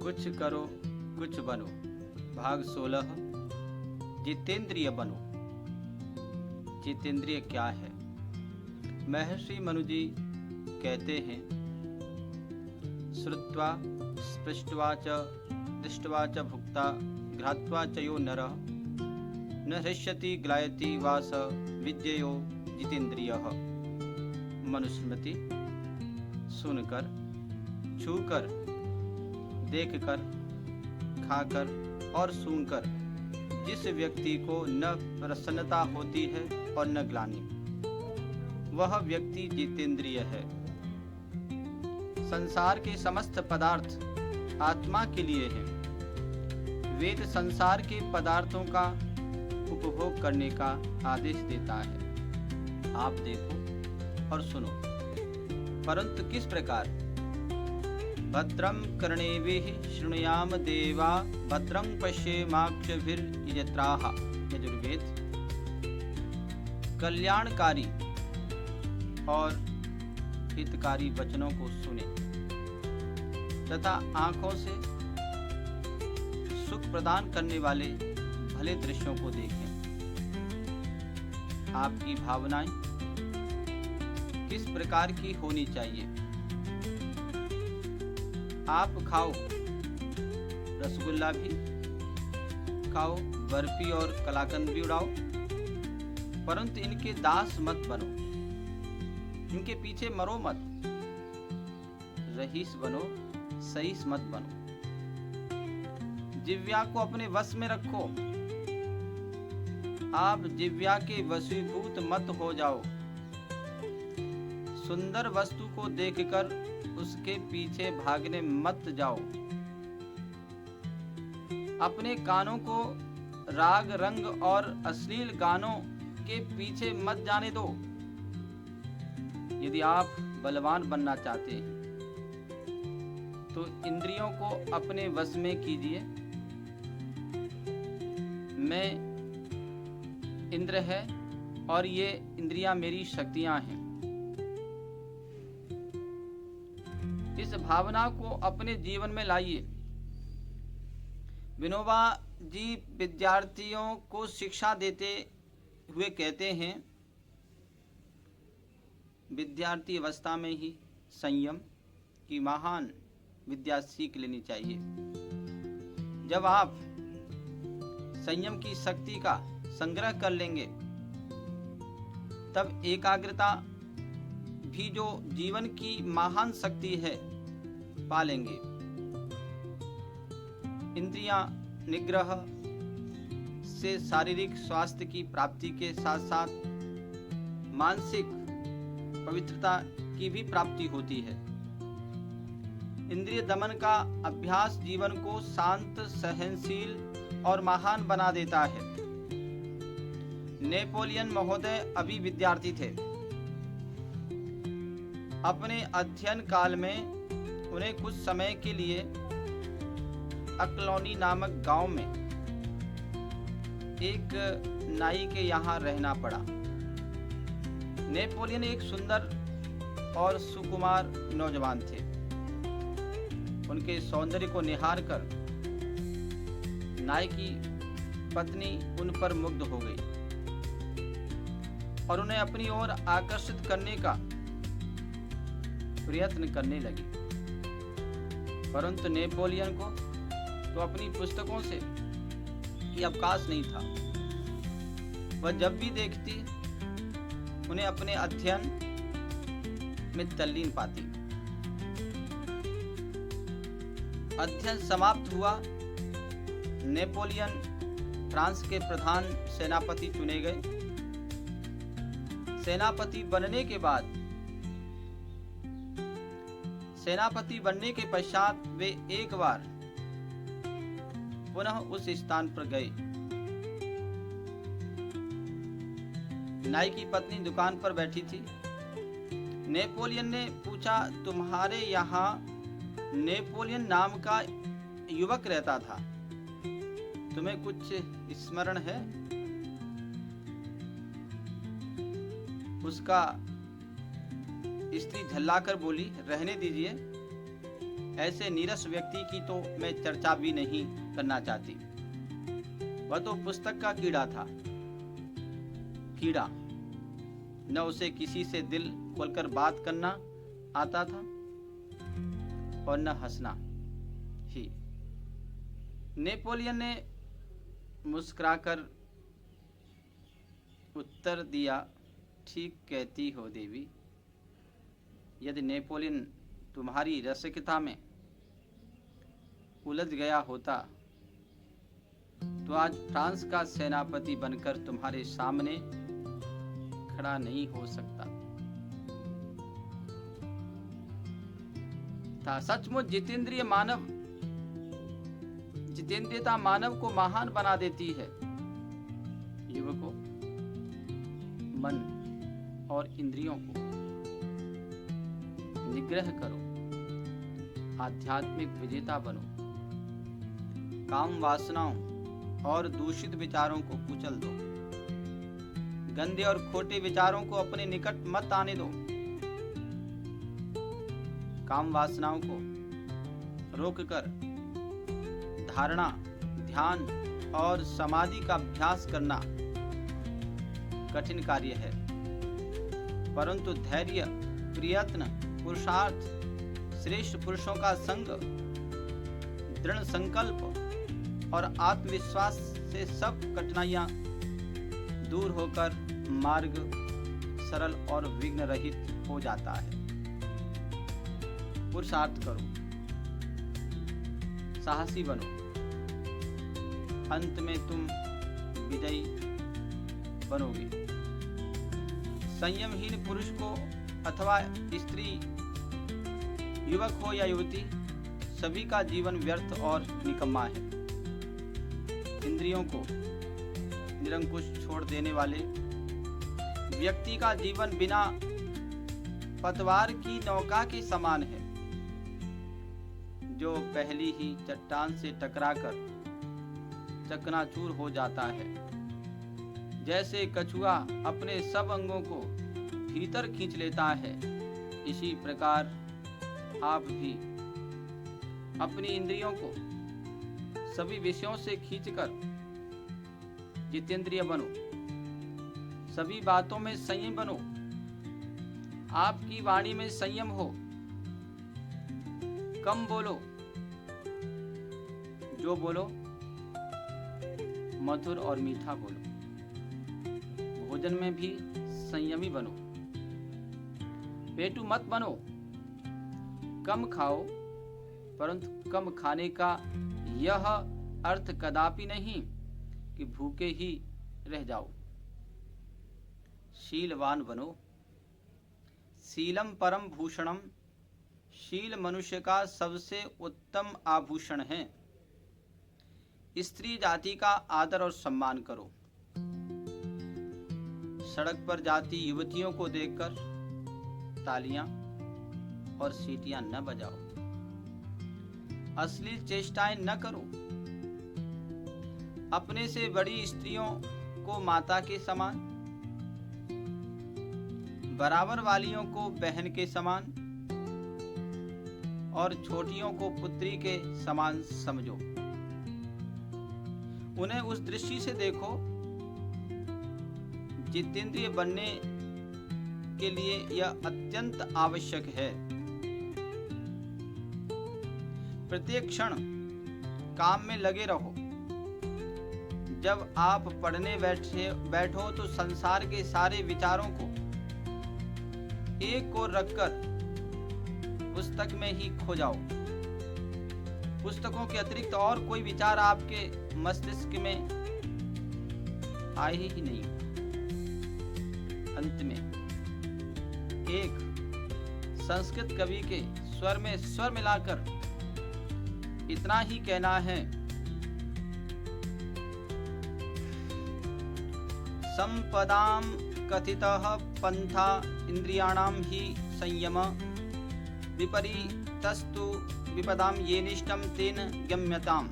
कुछ करो कुछ बनो। भाग 16। जितेंद्रिय बनो। जितेंद्रिय क्या है? महर्षि मनु जी कहते हैं, श्रुत्वा स्पृष्ट्वा च दृष्ट्वा च भुक्ता घ्रात्वा च यो नरः न हृष्यति ग्लायति वा स विद्ययो जितेंद्रियः। मनुस्मृति। सुनकर, छूकर, देखकर, खाकर और सूंघकर जिस व्यक्ति को न प्रसन्नता होती है और न ग्लानि, वह व्यक्ति जितेंद्रिय है। संसार के समस्त पदार्थ आत्मा के लिए हैं। वेद संसार के पदार्थों का उपभोग करने का आदेश देता है। आप देखो और सुनो, परंतु किस प्रकार? भद्रं कर्णेभिः शृणुयाम देवा भद्रं पश्येमाक्षभिर्यजत्राः। यजुर्वेद। कल्याणकारी और हितकारी वचनों को सुने तथा आंखों से सुख प्रदान करने वाले भले दृश्यों को देखें। आपकी भावनाएं किस प्रकार की होनी चाहिए? आप खाओ, रसगुल्ला भी खाओ, बर्फी और कलाकंद भी उड़ाओ, परंतु इनके दास मत बनो, इनके पीछे मरो मत। रईस बनो, सईस मत बनो। जिव्या को अपने वश में रखो। आप जिव्या के वशीभूत मत हो जाओ। सुंदर वस्तु को देखकर उसके पीछे भागने मत जाओ। अपने कानों को राग रंग और अश्लील गानों के पीछे मत जाने दो। यदि आप बलवान बनना चाहते हैं तो इंद्रियों को अपने वश में कीजिए। मैं इंद्र है और ये इंद्रियां मेरी शक्तियां हैं। इस भावना को अपने जीवन में लाइए। विनोबा जी विद्यार्थियों को शिक्षा देते हुए कहते हैं, विद्यार्थी अवस्था में ही संयम की महान विद्या सीख लेनी चाहिए। जब आप संयम की शक्ति का संग्रह कर लेंगे, तब एकाग्रता भी जो जीवन की महान शक्ति है पा लेंगे। इंद्रियां निग्रह से शारीरिक स्वास्थ्य की प्राप्ति के साथ साथ मानसिक पवित्रता की भी प्राप्ति होती है। इंद्रिय दमन का अभ्यास जीवन को शांत, सहनशील और महान बना देता है। नेपोलियन महोदय अभी विद्यार्थी थे। अपने अध्ययन काल में उन्हें कुछ समय के लिए अकलौनी नामक गांव में एक नाई के यहाँ रहना पड़ा। नेपोलियन एक सुंदर और सुकुमार नौजवान थे। उनके सौंदर्य को निहार कर नाई की पत्नी उन पर मुग्ध हो गई और उन्हें अपनी ओर आकर्षित करने का प्रयत्न करने लगी। परंतु नेपोलियन को तो अपनी पुस्तकों से ये अवकाश नहीं था। वह जब भी देखती उन्हें अपने अध्ययन में तल्लीन पाती। अध्ययन समाप्त हुआ। नेपोलियन फ्रांस के प्रधान सेनापति चुने गए। सेनापति बनने के पश्चात वे एक बार पुनः उस स्थान पर गए। नाई की पत्नी दुकान पर बैठी थी। नेपोलियन ने पूछा, तुम्हारे यहाँ नेपोलियन नाम का युवक रहता था, तुम्हें कुछ स्मरण है? उसका स्त्री झल्लाकर बोली, रहने दीजिए, ऐसे नीरस व्यक्ति की तो मैं चर्चा भी नहीं करना चाहती। वह तो पुस्तक का कीड़ा था, कीड़ा। न उसे किसी से दिल खोलकर बात करना आता था और न हंसना ही। नेपोलियन ने मुस्कुराकर उत्तर दिया, ठीक कहती हो देवी। यदि नेपोलियन तुम्हारी रसिकता में उलझ गया होता तो आज फ्रांस का सेनापति बनकर तुम्हारे सामने खड़ा नहीं हो सकता था। सचमुच जितेंद्रियता मानव को महान बना देती है। युवकों, मन और इंद्रियों को निग्रह करो, आध्यात्मिक विजेता बनो, काम वासनाओं और दूषित विचारों को कुचल दो, गंदे और खोटे विचारों को अपने निकट मत आने दो, काम वासनाओं को रोककर धारणा, ध्यान और समाधि का अभ्यास करना कठिन कार्य है, परंतु धैर्य, प्रयत्न, पुरुषार्थ, श्रेष्ठ पुरुषों का संग, दृढ़ संकल्प और आत्मविश्वास से सब कठिनाइयां दूर होकर मार्ग सरल और विघ्न रहित हो जाता है। पुरुषार्थ करो, साहसी बनो, अंत में तुम विजयी बनोगे। संयमहीन पुरुष को अथवा स्त्री, युवक हो या युवती, सभी का जीवन व्यर्थ और निकम्मा है। इंद्रियों को निरंकुश छोड़ देने वाले व्यक्ति का जीवन बिना पतवार की नौका के समान है, जो पहली ही चट्टान से टकराकर चकनाचूर हो जाता है। जैसे कछुआ अपने सब अंगों को भीतर खींच लेता है, इसी प्रकार आप भी अपनी इंद्रियों को सभी विषयों से खींचकर जितेंद्रिय बनो, सभी बातों में संयम बनो। आपकी वाणी में संयम हो, कम बोलो, जो बोलो मधुर और मीठा बोलो। भोजन में भी संयमी बनो, पेटू मत बनो। कम खाओ, परंतु कम खाने का यह अर्थ कदापि नहीं कि भूखे ही रह जाओ। शीलवान बनो, शीलम परम भूषणम। शील मनुष्य का सबसे उत्तम आभूषण है। स्त्री जाति का आदर और सम्मान करो। सड़क पर जाती युवतियों को देखकर तालियां और सीटियां न बजाओ। अश्लील चेष्टाएं न करो। अपने से बड़ी स्त्रियों को माता के समान, बराबर वालियों को बहन के समान और छोटियों को पुत्री के समान समझो। उन्हें उस दृष्टि से देखो। जितेंद्रिय बनने के लिए यह अत्यंत आवश्यक है। प्रत्येक क्षण काम में लगे रहो। जब आप पढ़ने बैठो तो संसार के सारे विचारों को एक ओर रखकर पुस्तक में ही खो जाओ। पुस्तकों के अतिरिक्त और कोई विचार आपके मस्तिष्क में आए ही नहीं। अंत में एक संस्कृत कवि के स्वर में स्वर मिलाकर इतना ही कहना है, संपदाम कथितः पंथा इंद्रियाणाम ही संयम विपरीतस्तु विपदाम येनिष्टम तेन गम्यताम।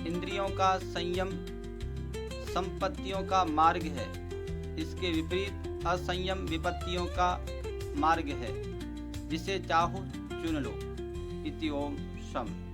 इंद्रियों का संयम संपत्तियों का मार्ग है, इसके विपरीत असंयम विपत्तियों का मार्ग है। जिसे चाहो चुन लो। इति ओम शम।